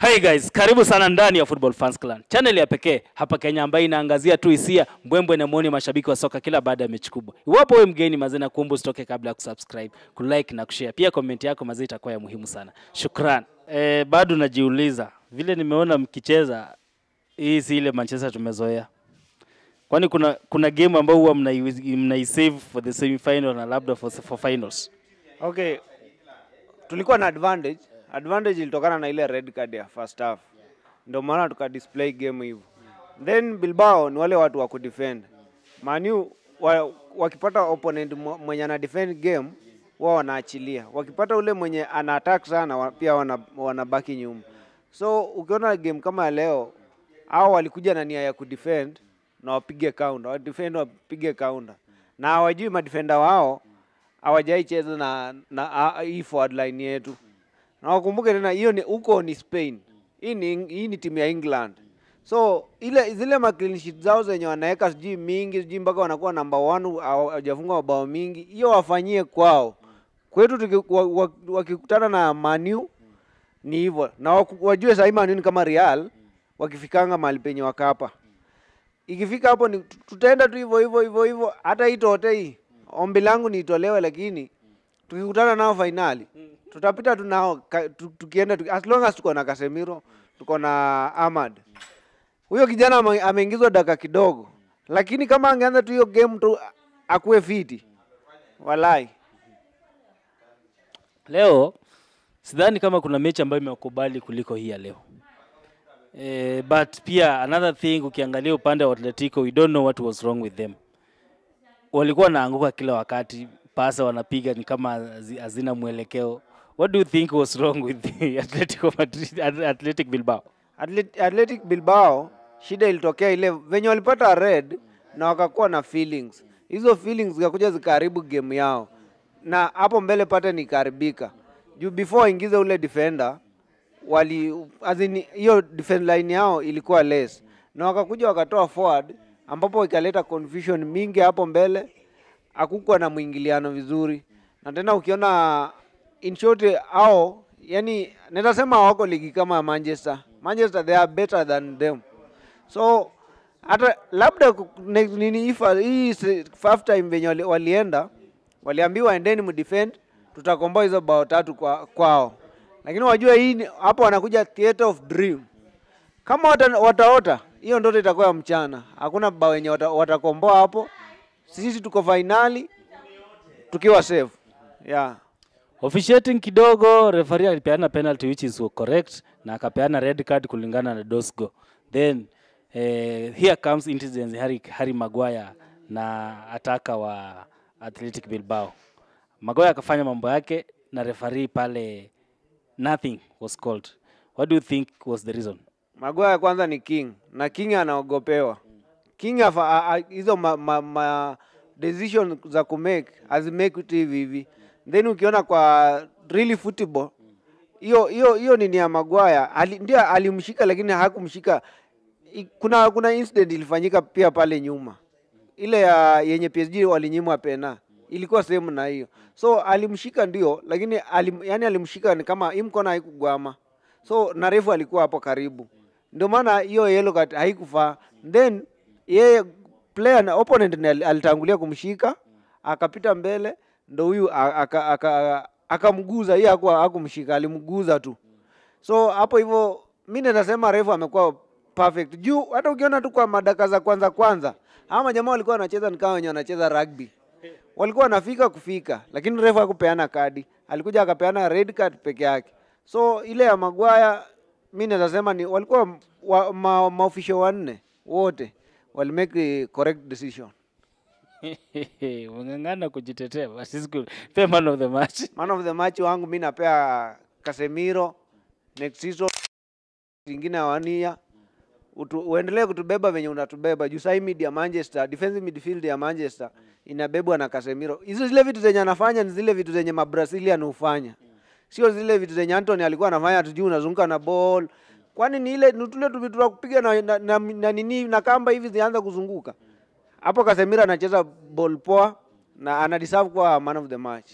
Hey guys, karibu sana ndani ya Football Fans Clan. Channel ya pekee hapa Kenya ambayo inaangazia tu hisia, mbwembwe na muone mashabiki wa soka kila baada ya mechi kubwa. Iwapo wewe mgeni mazee na kuomba usitoke kabla ya kusubscribe, kulike na kushare. Pia comment yako mazee itakuwa ya muhimu sana. Shukran. Bado najiuliza, vile nimeona mkicheza hii si ile Manchester tumezoea. Kwani kuna game ambayo huwa mnaisave for the semi final na labda for finals. Okay. Tulikuwa na advantage. Advantage ilitokana na ile red card ya first half. Ndio maana tuka display game hivyo. Then Bilbao ni wale watu wa kudefend. Manu wakipata opponent mwenye ana defend game wao wanaachilia. Wakipata ule mwenye ana attack sana pia wanabaki nyuma. So ukiona game kama leo hao walikuja na nia ya kudefend na wapige counter. Wadefend wapige counter. Na hawajui madefender wao hawajai cheza na hii forward line yetu. Na wakumbuke tena hiyo ni huko ni Spain. Hii ni timu ya England. So zile ma clean sheet zao zenye wanaweka sijui mingi sijui mpaka wanakuwa number 1 hawajafunga mabao mingi. Hiyo wafanyie kwao. Kwetu wakikutana na Manu ni hivyo. Na wajue sasa Manu ni kama Real wakifikanga mahali penye wakapa. Ikifika hapo ni tutaenda tu hivyo hata hii tote hii. Ombi langu ni itolewe lakini tukikutana nao finali tutapita tu nao tukienda as long as tuko na Casemiro, tuko na Ahmad. Huyo kijana ameingizwa dakika kidogo. Lakini kama angeanza tu hiyo game tu akuwe fiti. Walai. Leo sidhani kama kuna mechi ambayo imekubali kuliko hii ya leo. But pia another thing ukiangalia upande wa Atletico, we don't know what was wrong with them. Walikuwa naanguka kila wakati, pasa wanapiga ni kama hazina mwelekeo. What do you think was wrong with the Athletic Bilbao? Athletic Bilbao, shida ilitokea ile venye walipata red na wakakuwa na feelings. Hizo feelings zikakuja zikaharibu game yao. Na hapo mbele pattern ikaribika. Juu before ingize ule defender, hiyo defense line yao ilikuwa less. Na wakakuja wakatoa forward ambapo ikaleta confusion mingi hapo mbele. Hakukuwa na muingiliano vizuri. Na tena ukiona in short yani nitasema wako ligi kama Manchester they are better than them. So hata labda hii first time venye waliambiwa endeni mdefend tutakomboa hizo bao 3 kwao. Lakini wajua hii hapo wanakuja theater of dream. Kama wataota hiyo ndoto itakuwa mchana. Hakuna bao wenye watakomboa hapo. Sisi tuko finali tukiwa safe. Yeah. Officiating kidogo, referee alipeana penalty which is correct na akapeana red card kulingana na Dosgo. Then here comes incident Harry Maguire na ataka wa Athletic Bilbao. Maguire akafanya mambo yake na referee pale nothing was called. What do you think was the reason? Maguire kwanza ni king na king anaogopewa. King hizo decision za kumake azimake hivi. Then ukiona kwa really football hiyo ni ya Maguire ndio alimshika lakini hakumshika. Kuna incident ilifanyika pia pale nyuma. Ile yenye PSG walinyimwa pena ilikuwa same na hiyo. So alimshika ndio lakini alimshika ni kama hii mkono haikugwama. So na refu alikuwa hapo karibu. Ndio maana hiyo yellow card haikufaa. Then yeye player na opponent alitangulia kumshika akapita mbele ndio huyu akamguza yeye hakumshika alimguza tu. So hapo hivyo mimi nasema refu amekuwa perfect. Juu hata ukiona tu kwa madaka za kwanza ama jamaa walikuwa wanacheza nikao wenyewe wanacheza rugby. Walikuwa wanafika kufika lakini refu hakupeana kadi. Alikuja akapeana red card peke yake. So ile ya Maguire mimi nasema ni walikuwa maofficial 4 wote wali make correct decision. Mngangana kujitetea basi pe man of the match. Man of the match wangu mimi napea Casemiro next season nyingine wania. Uendelee kutubeba venye unatubeba. Juu sai mid ya Manchester, defensive midfield ya Manchester inabebwa na Casemiro. Hizo zile vitu zenye anafanya ni zile vitu zenye Brazilian hufanya. Sio zile vitu zenye Anthony alikuwa anafanya tujui unazunguka na ball. Kwani ni ile tule tu vitu kupiga na nini na kamba hivi zianza kuzunguka. Hapo Casemiro anacheza ball poa na ana deserve kwa man of the match.